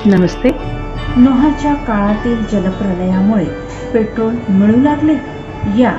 नमस्ते. नोहाच्या काळातील जलप्रलयामुळे पेट्रोल मिळू लागले या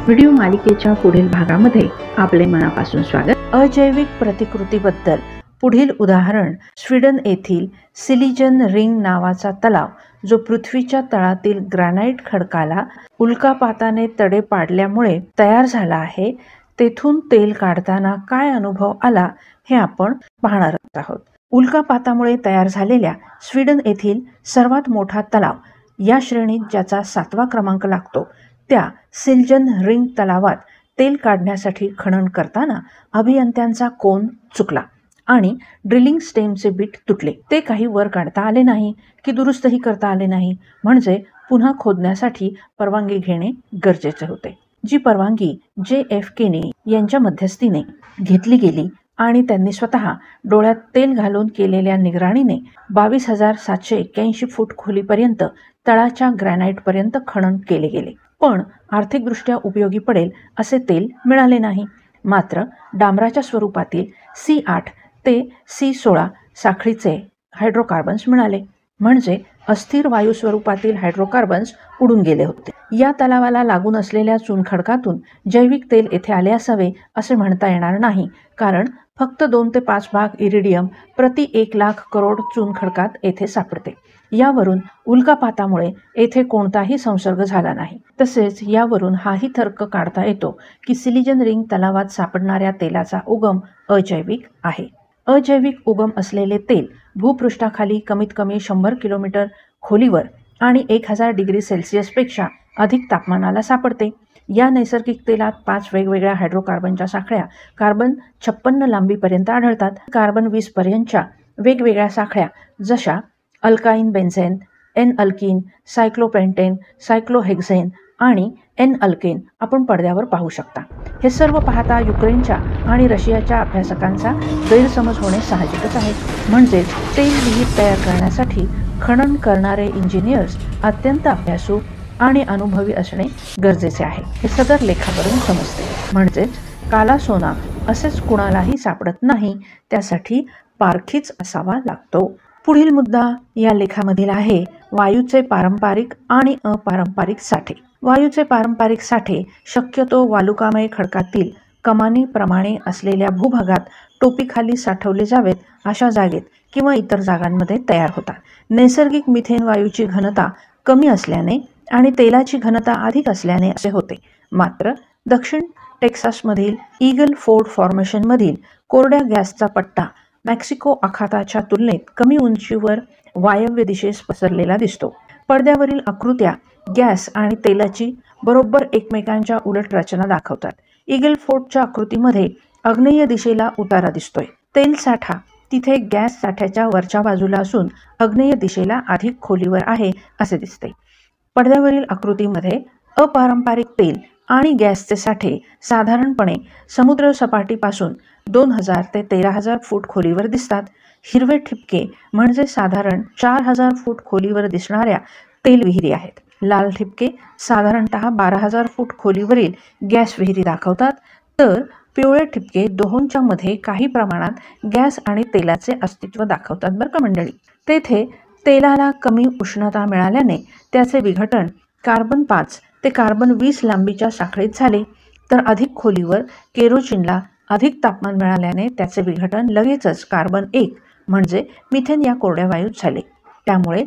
व्हिडिओ मालिकेच्या पुढील भागामध्ये आपले मनापासून स्वागत. अजैविक प्रतिकृतीबद्दल पुढील उदाहरण स्वीडन येथील सिलिजन रिंग नावाचा तलाव, जो पृथ्वीच्या तळातील ग्रॅनाइट खडकाला उल्कापाताने तडे पाडल्यामुळे तयार झाला आहे. तेथून तेल काढताना काय अनुभव आला हे आपण पाहणार आहोत. उल्कापातामुळे तयार झालेल्या स्वीडन येथील सर्वात मोठा तलाव, या श्रेणीत ज्याचा 7वा क्रमांक लागतो, त्या सिलिजन रिंग तलावात तेल काढण्यासाठी खनन करताना अभियंत्यांचा कोन चुकला आणि ड्रिलिंग स्टेमचे बीट तुटले. ते काही वर काढता आले नाही की दुरुस्तही करता आले नाही, म्हणजे पुन्हा खोदण्यासाठी परवानगी घेणे गरजेचे होते. जी परवानगी JF केनी यांच्या मध्यस्थीने घेतली गेली आणि त्यांनी स्वतः डोळ्यात तेल घालून केलेल्या निगराणीने 22,781 फूट खोलीपर्यंत तळाच्या ग्रॅनाइटपर्यंत खनन केले गेले. पण आर्थिकदृष्ट्या उपयोगी पडेल असे तेल मिळाले नाही. मात्र डांबराच्या स्वरूपातील C8 ते C16 साखळीचे हायड्रोकार्बन्स मिळाले, म्हणजे अस्थिर वायू स्वरूपातील हायड्रोकार्बन्स उडून गेले होते. या तलावाला लागून असलेल्या चुनखडकातून जैविक तेल येथे आले असावे असे म्हणता येणार नाही, कारण फक्त 2 ते 5 भाग इरिडियम प्रति 1,00,000 करोड चुनखडकात येथे सापडते. यावरून उल्कापातामुळे येथे कोणताही संसर्ग झाला नाही. तसेच यावरून हाही तर्क काढता येतो की सिलिजन रिंग तलावात सापडणाऱ्या तेलाचा उगम अजैविक आहे. अजैविक उगम असलेले तेल भूपृष्ठाखाली कमीत कमी 100 किलोमीटर खोलीवर आणि 1000 डिग्री सेल्सिअसपेक्षा अधिक तापमानाला सापडते. या नैसर्गिक तेलात 5 वेगवेगळ्या हायड्रोकार्बनच्या साखळ्या कार्बन 56 लांबीपर्यंत आढळतात. कार्बन 20 पर्यंतच्या वेगवेगळ्या साखळ्या, जशा अल्काइन बेन्झेन, एन अल्कीन, सायक्लोपेंटेन, सायक्लोहेक्झेन आणि एन अल्केन आपण पडद्यावर पाहू शकता. हे सर्व पाहता युक्रेनच्या आणि रशियाच्या अभ्यासकांचा गैरसमज होणे साहजिकच आहे. म्हणजेच तेल विहीर तयार करण्यासाठी खनन करणारे इंजिनियर्स अत्यंत अभ्यासू आणि अनुभवी असणे गरजेचे आहे, हे सदर लेखावरून समजते. म्हणजेच काला सोना असेच कुणालाही सापडत नाही, त्यासाठी पारखीच असावा लागतो. पुढील मुद्दा या लेखामधील आहे वायूचे पारंपरिक आणि अपारंपरिक साठे. वायूचे पारंपरिक साठे शक्यतो वालुकामय खडकातील कमानीप्रमाणे असलेल्या भूभागात टोपीखाली साठवले जावेत अशा जागेत किंवा इतर जागांमध्ये तयार होतात. नैसर्गिक मिथेन वायूची घनता कमी असल्याने आणि तेलाची घनता अधिक असल्याने असे होते. मात्र दक्षिण टेक्सासमधील ईगल फोर्ड फॉर्मेशनमधील कोरड्या गॅसचा पट्टा मेक्सिको आखाताच्या तुलनेत कमी उंचीवर वायव्य दिशेस पसरलेला दिसतो. पडद्यावरील आकृत्या गॅस आणि तेलाची बरोबर एकमेकांच्या उलट रचना दाखवतात. ईगल फोर्डच्या आकृतीमध्ये आग्नेय दिशेला उतारा दिसतोय. तेल साठा तिथे गॅस साठ्याच्या वरच्या बाजूला असून आग्नेय दिशेला अधिक खोलीवर आहे असे दिसते. पडद्यावरील आकृतीमध्ये अपारंपरिक तेल आणि गॅसचे साठे साधारणपणे समुद्र सपाटीपासून 2000 ते 13,000 फूट खोलीवर दिसतात. हिरवे ठिपके म्हणजे साधारण 4000 फूट खोलीवर दिसणाऱ्या तेल विहिरी आहेत. लाल ठिपके साधारणतः 12,000 फूट खोलीवरील गॅस विहिरी दाखवतात, तर पिवळे ठिपके दोहोंच्या मध्ये काही प्रमाणात गॅस आणि तेलाचे अस्तित्व दाखवतात. बरं का मंडळी, तेथे तेलाला कमी उष्णता मिळाल्याने त्याचे विघटन कार्बन 5 ते कार्बन 20 लांबीच्या साखळीत झाले, तर अधिक खोलीवर केरोसिनला अधिक तापमान मिळाल्याने त्याचे विघटन लगेचच कार्बन 1 म्हणजे मिथेन या कोरड्या वायूत झाले. त्यामुळे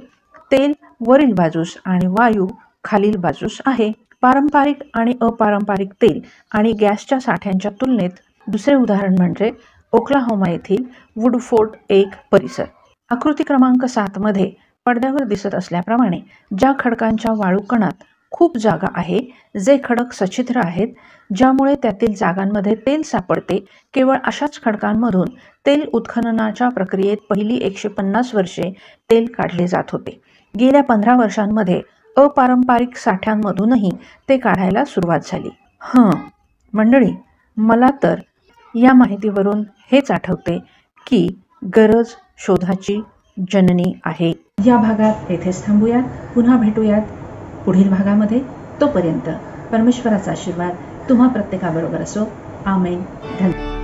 तेल वरील बाजूस आणि वायू खालील बाजूस आहे. पारंपरिक आणि अपारंपरिक तेल आणि गॅसच्या साठ्यांच्या तुलनेत दुसरे उदाहरण म्हणजे ओक्लाहोमा येथील वुडफोर्ड 1 परिसर. आकृती क्रमांक 7 मध्ये पडद्यावर दिसत असल्याप्रमाणे ज्या खडकांच्या वाळू कणात खूप जागा आहे, जे खडक सच्छिद्र आहेत, ज्यामुळे त्यातील जागांमध्ये तेल सापडते, केवळ अशाच खडकांमधून तेल उत्खननाच्या प्रक्रियेत पहिली 150 वर्षे तेल काढले जात होते. गेल्या 15 वर्षांमध्ये अपारंपरिक साठ्यांमधूनही ते काढायला सुरुवात झाली. मंडळी, मला तर या माहितीवरून हेच आठवते की गरज शोधाची जननी आहे. या भागात येथेच थांबूयात. पुन्हा भेटूयात पुढील भागामध्ये. तोपर्यंत परमेश्वराचा आशीर्वाद तुम्हा प्रत्येकाबरोबर असो. आमेन. धन्यवाद.